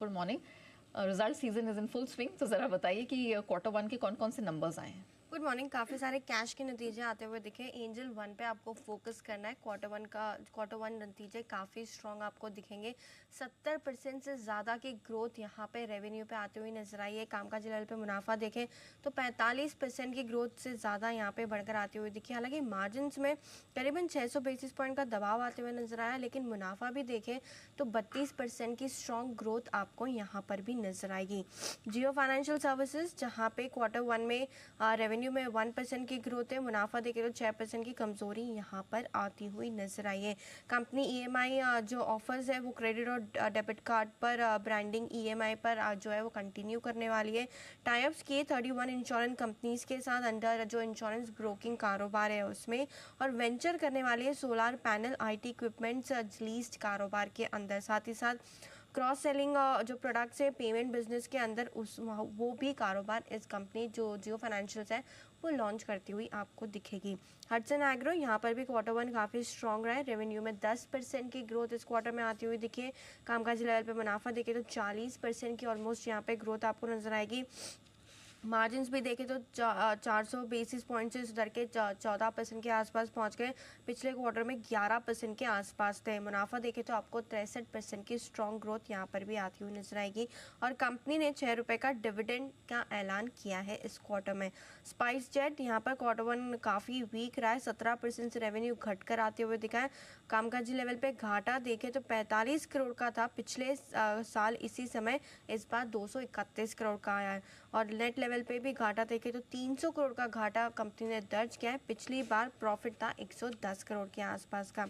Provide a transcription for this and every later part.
Good morning. Result season is in full swing, तो ज़रा बताइए कि क्वार्टर वन के कौन कौन से नंबर्स आए हैं। Good morning. काफ़ी सारे कैश के नतीजे आते हुए दिखे। एंजल वन पे आपको फोकस करना है। क्वार्टर वन नतीजे काफ़ी स्ट्रॉन्ग आपको दिखेंगे। 70% से ज़्यादा की ग्रोथ यहाँ पे रेवेन्यू पे आते हुए नजर आई है। कामकाजी लेवल पे मुनाफा देखें तो 45% की ग्रोथ से ज़्यादा यहाँ पे बढ़कर आती हुई दिखी। हालांकि मार्जिन में करीबन 600 बेसिस पॉइंट का दबाव आते हुए नजर आया, लेकिन मुनाफा भी देखें तो 32% की स्ट्रॉन्ग ग्रोथ आपको यहाँ पर भी नजर आएगी। जियो फाइनेंशियल सर्विसेज, जहाँ पे क्वार्टर वन में रेवेन्यू में 1% की ग्रोथ है, मुनाफा देखें तो 6% की कमजोरी यहाँ पर आती हुई नजर आई है। कंपनी ईएमआई जो ऑफर्स है वो क्रेडिट और डेबिट कार्ड पर ब्रांडिंग ईएमआई पर जो है वो कंटिन्यू करने वाली है। टाइप्स किए 31 इंश्योरेंस कंपनीज के साथ अंडर जो इंश्योरेंस ब्रोकिंग कारोबार है उसमें, और वेंचर करने वाली है solar panel IT equipments leased कारोबार के अंदर। साथ ही साथ क्रॉस सेलिंग जो प्रोडक्ट्स है पेमेंट बिजनेस के अंदर वो भी कारोबार इस कंपनी जो जियो फाइनेंशियल्स है वो लॉन्च करती हुई आपको दिखेगी। हडसन एग्रो, यहाँ पर भी क्वार्टर वन काफ़ी स्ट्रॉन्ग रहा है। रेवेन्यू में 10% की ग्रोथ इस क्वार्टर में आती हुई दिखी है। कामकाजी लेवल पे मुनाफा देखे तो 40% की ऑलमोस्ट यहाँ पे ग्रोथ आपको नजर आएगी। मार्जिन्स भी देखें तो 400 बेसिस पॉइंट से सुधर के 14% के आसपास पहुंच गए। पिछले क्वार्टर में 11% के आसपास थे। मुनाफा देखें तो आपको 63% की स्ट्रॉन्ग ग्रोथ यहाँ पर भी आती हुई नजर आएगी। और कंपनी ने 6 रुपये का डिविडेंड का ऐलान किया है इस क्वार्टर में। स्पाइस जेट, यहाँ पर क्वार्टर वन काफ़ी वीक रहा है। 17% से रेवेन्यू घटकर आते हुए दिखा है। कामकाजी लेवल पे घाटा देखें तो 45 करोड़ का था पिछले साल इसी समय, इस बार 231 करोड़ का आया है। और नेट लेवल पे भी घाटा देखे तो 300 करोड़ का घाटा कंपनी ने दर्ज किया है। पिछली बार प्रॉफिट था 110 करोड़ के आसपास का।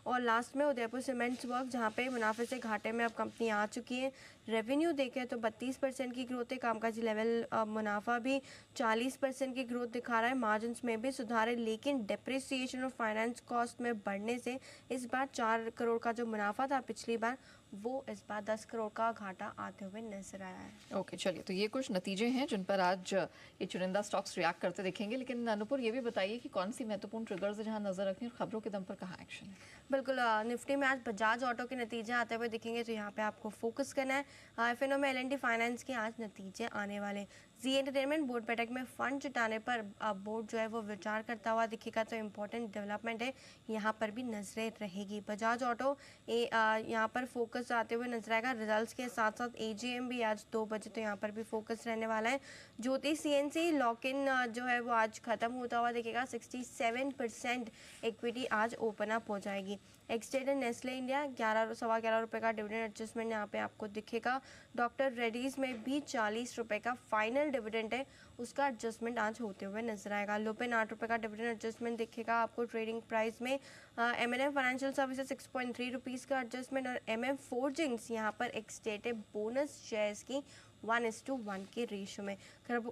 और लास्ट में उदयपुर सीमेंट्स वर्क, जहाँ पे मुनाफे से घाटे में अब कंपनी आ चुकी है। रेवेन्यू देखें तो 32% की ग्रोथ है। कामकाजी लेवल मुनाफा भी 40% की ग्रोथ दिखा रहा है। मार्जिन में भी सुधार है, लेकिन डेप्रिसिएशन और फाइनेंस कॉस्ट में बढ़ने से इस बार 4 करोड़ का जो मुनाफा था पिछली बार, वो इस बार 10 करोड़ का घाटा आते हुए नजर आया है। ओके, चलिए, तो ये कुछ नतीजे हैं जिन पर आज ये चुनिंदा स्टॉक्स रिएक्ट करते दिखेंगे। लेकिन अनुपुर, ये भी बताइए कि कौन सी महत्वपूर्ण ट्रिगर्स है जहां नजर रखें और खबरों के दम पर कहाँ एक्शन है। बिल्कुल, निफ्टी में आज बजाज ऑटो के नतीजे आते हुए दिखेंगे, तो यहाँ पे आपको फोकस करना है। एफएनओ में एलएनटी फाइनेंस के आज नतीजे आने वाले। जी एंटरटेनमेंट बोर्ड बैठक में फंड जुटाने पर बोर्ड जो है वो विचार करता हुआ दिखेगा, तो इम्पोर्टेंट डेवलपमेंट है, यहाँ पर भी नजरें रहेगी। बजाज ऑटो यहाँ पर फोकस आते हुए नजर आएगा। रिजल्ट्स के साथ साथ एजीएम भी आज 2 बजे, तो यहाँ पर भी फोकस रहने वाला है। ज्योति सीएनसी लॉक इन जो है वो आज खत्म होता हुआ दिखेगा। 67% इक्विटी आज ओपन अप हो जाएगी। एक्सटेड एंड नेस्ले इंडिया 11 रुपये का डिविडेंड एडजस्टमेंट यहाँ पे आपको दिखेगा। डॉक्टर रेड्डीज में भी 40 रुपये का फाइनल डिविडेंड है, उसका एडजस्टमेंट आज होते हुए नजर आएगा। लुपिन 8 रुपये का डिविडेंड एडजस्टमेंट दिखेगा आपको ट्रेडिंग प्राइस में। एमएनएम फाइनेंशियल सर्विसेज 6.3 रुपीज़ का एडजस्टमेंट। और एमएम फोर्जिंग्स यहाँ पर एक्सटेड बोनस शेयर्स की 1:1 के रेशियो में।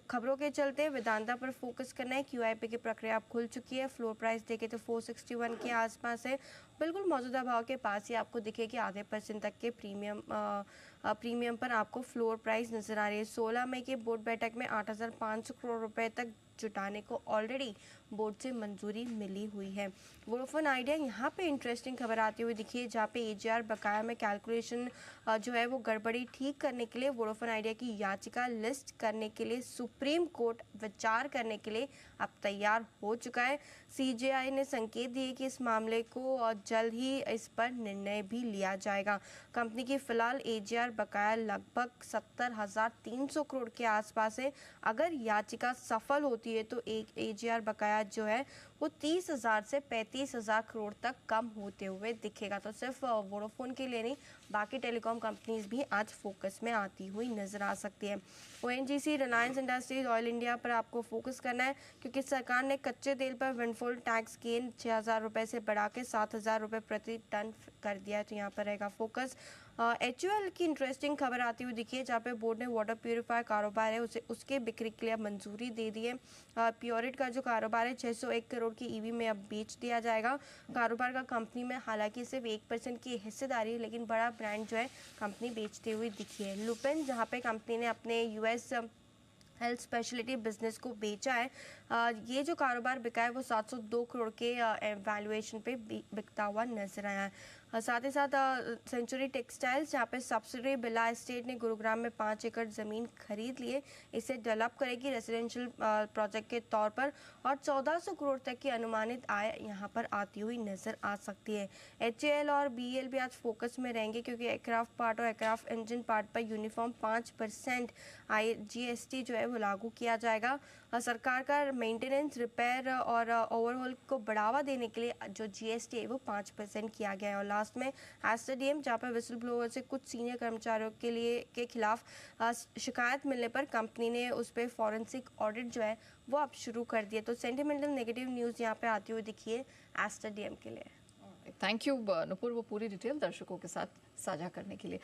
खबरों के चलते वेदांता पर फोकस करना है। क्यूआईपी की प्रक्रिया अब खुल चुकी है। फ्लोर प्राइस देखे तो 461 के आसपास है। बिल्कुल मौजूदा भाव के पास ही आपको दिखेगी। आधे % तक के प्रीमियम पर आपको फ्लोर प्राइस नजर आ रही है। 16 मई के बोर्ड बैठक में 8,500 करोड़ रुपए तक जुटाने को ऑलरेडी बोर्ड से मंजूरी मिली हुई है। वोडाफोन आइडिया, यहाँ पे इंटरेस्टिंग खबर आती हुई दिखी है, जहाँ पे एजीआर बकाया में कैलकुलेशन जो है वो गड़बड़ी ठीक करने के लिए वोडाफोन आइडिया की याचिका लिस्ट करने के लिए सुप्रीम कोर्ट विचार करने के लिए अब तैयार हो चुका है। सीजेआई ने संकेत दिए कि इस मामले को जल्द ही इस पर निर्णय भी लिया जाएगा। कंपनी की फिलहाल एजीआर बकाया लगभग 70,300 करोड़ के आसपास है। अगर याचिका सफल होती है तो एक एजीआर बकाया जो है वो 30,000 से 35,000 करोड़ तक कम होते हुए दिखेगा। तो सिर्फ वोडाफोन के लिए नहीं, बाकी टेलीकॉम कंपनीज भी आज फोकस में आती हुई नजर आ सकती है। ONGC, Reliance industries, oil India पर आपको फोकस करना है, क्योंकि सरकार ने कच्चे तेल पर विंडफॉल टैक्स गेन 6,000 रुपये से बढ़ा के 7,000 रुपये प्रति टन कर दिया है, तो यहाँ पर रहेगा फोकस। एचयूएल की इंटरेस्टिंग खबर आती हुई दिखी है, जहाँ पे बोर्ड ने वाटर प्यूरिफायर कारोबार है उसके बिक्री के लिए मंजूरी दे दी है। प्योरिट का जो कारोबार है 601 करोड़ की ईवी में अब बेच दिया जाएगा। कारोबार का कंपनी में हालांकि सिर्फ 1% की हिस्सेदारी है, लेकिन बड़ा ब्रांड जो है कंपनी बेचते हुए दिखी है। लुपिन, जहाँ पे कंपनी ने अपने यूएस हेल्थ स्पेशलिटी बिजनेस को बेचा है, ये जो कारोबार बिका है वो 702 करोड़ के वैल्यूएशन पे बिकता हुआ नजर आया है। साथ ही साथ सेंचुरी टेक्सटाइल्स जहाँ पे सब्सिडरी बिरला एस्टेट ने गुरुग्राम में 5 एकड़ ज़मीन खरीद लिए, इसे डेवलप करेगी रेजिडेंशियल प्रोजेक्ट के तौर पर, और 1400 करोड़ तक की अनुमानित आय यहाँ पर आती हुई नजर आ सकती है। HAL और BEL भी आज फोकस में रहेंगे क्योंकि एयरक्राफ्ट पार्ट और एयरक्राफ्ट इंजन पार्ट पर यूनिफॉर्म 5% GST जो है वो लागू किया जाएगा। सरकार का मेंटेनेंस, रिपेयर और ओवरहॉल को बढ़ावा देने के लिए जो GST है वो 5% किया गया है। और लास्ट में एस्टर डीएम, जहाँ पर विसल ब्लोअर से कुछ सीनियर कर्मचारियों के खिलाफ शिकायत मिलने पर कंपनी ने उस पर फॉरेंसिक ऑडिट जो है वो अब शुरू कर दिया। तो सेंटिमेंटल नेगेटिव न्यूज़ यहाँ पे आती हुई दिखी है एस्टर डीएम के लिए। थैंक यू नुपुर, वो पूरी डिटेल दर्शकों के साथ साझा करने के लिए।